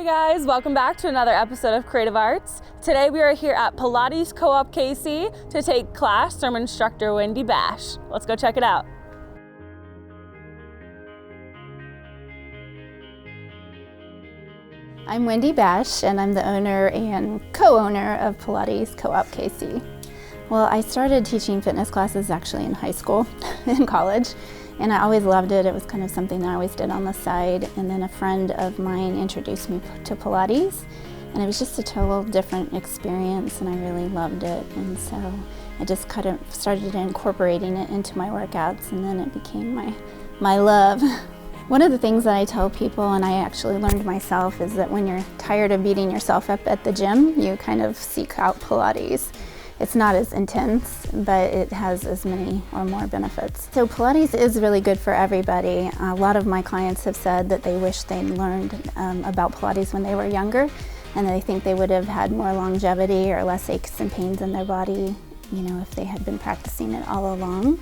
guys, welcome back to another episode of Creative Arts. Today we are here at Pilates Co-op KC to take class from instructor Wendy Bash. Let's go check it out. I'm Wendy Bash, and I'm the owner and co-owner of Pilates Co-op KC. Well, I started teaching fitness classes actually in high school and college, and I always loved it. It was kind of something that I always did on the side, and then a friend of mine introduced me to Pilates, and it was just a total different experience, and I really loved it, and so I just kind of started incorporating it into my workouts, and then it became my love. One of the things that I tell people, and I actually learned myself, is that when you're tired of beating yourself up at the gym, you kind of seek out Pilates. It's not as intense, but it has as many or more benefits. So Pilates is really good for everybody. A lot of my clients have said that they wish they'd learned about Pilates when they were younger, and they think they would have had more longevity or less aches and pains in their body, if they had been practicing it all along.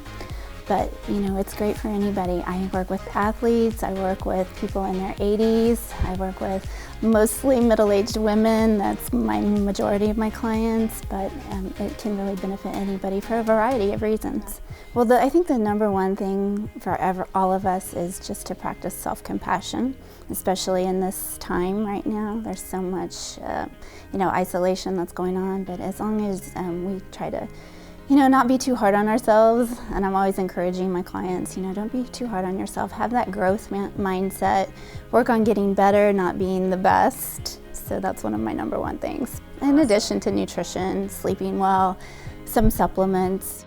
But, it's great for anybody. I work with athletes, I work with people in their 80s, I work with mostly middle-aged women. That's my majority of my clients, but it can really benefit anybody for a variety of reasons. Well, I think the number one thing for all of us is just to practice self-compassion, especially in this time right now. There's so much, isolation that's going on, but as long as we try to not be too hard on ourselves, and I'm always encouraging my clients, don't be too hard on yourself. Have that growth mindset. Work on getting better, not being the best. So that's one of my number one things. In addition to nutrition, sleeping well, some supplements.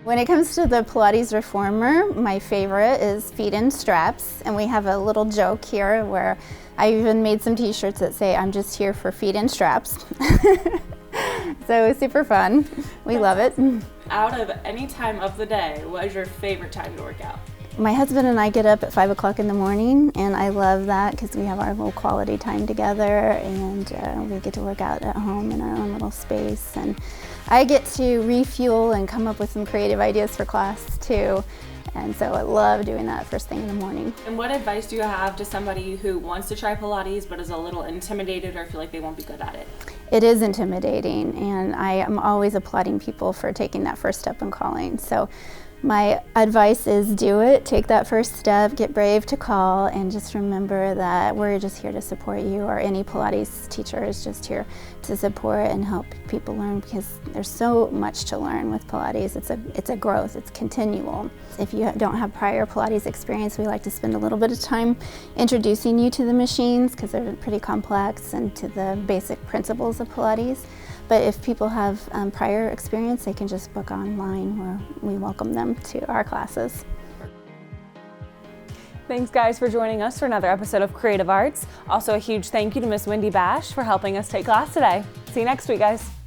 When it comes to the Pilates Reformer, my favorite is feet in straps, and we have a little joke here where I even made some t-shirts that say, "I'm just here for feet in straps." So it's super fun. We love it. Out of any time of the day, what is your favorite time to work out? My husband and I get up at 5 o'clock in the morning, and I love that because we have our little quality time together, and we get to work out at home in our own little space. And I get to refuel and come up with some creative ideas for class too. And so I love doing that first thing in the morning. And what advice do you have to somebody who wants to try Pilates but is a little intimidated or feel like they won't be good at it? It is intimidating, and I am always applauding people for taking that first step and calling. So my advice is do it, take that first step, get brave to call, and just remember that we're just here to support you, or any Pilates teacher is just here to support and help people learn, because there's so much to learn with Pilates. It's a growth, it's continual. If you don't have prior Pilates experience, we like to spend a little bit of time introducing you to the machines, because they're pretty complex, and to the basic principles of Pilates. But if people have prior experience, they can just book online, where we welcome them to our classes. Thanks guys for joining us for another episode of Creative Arts. Also a huge thank you to Miss Wendy Bash for helping us take class today. See you next week, guys.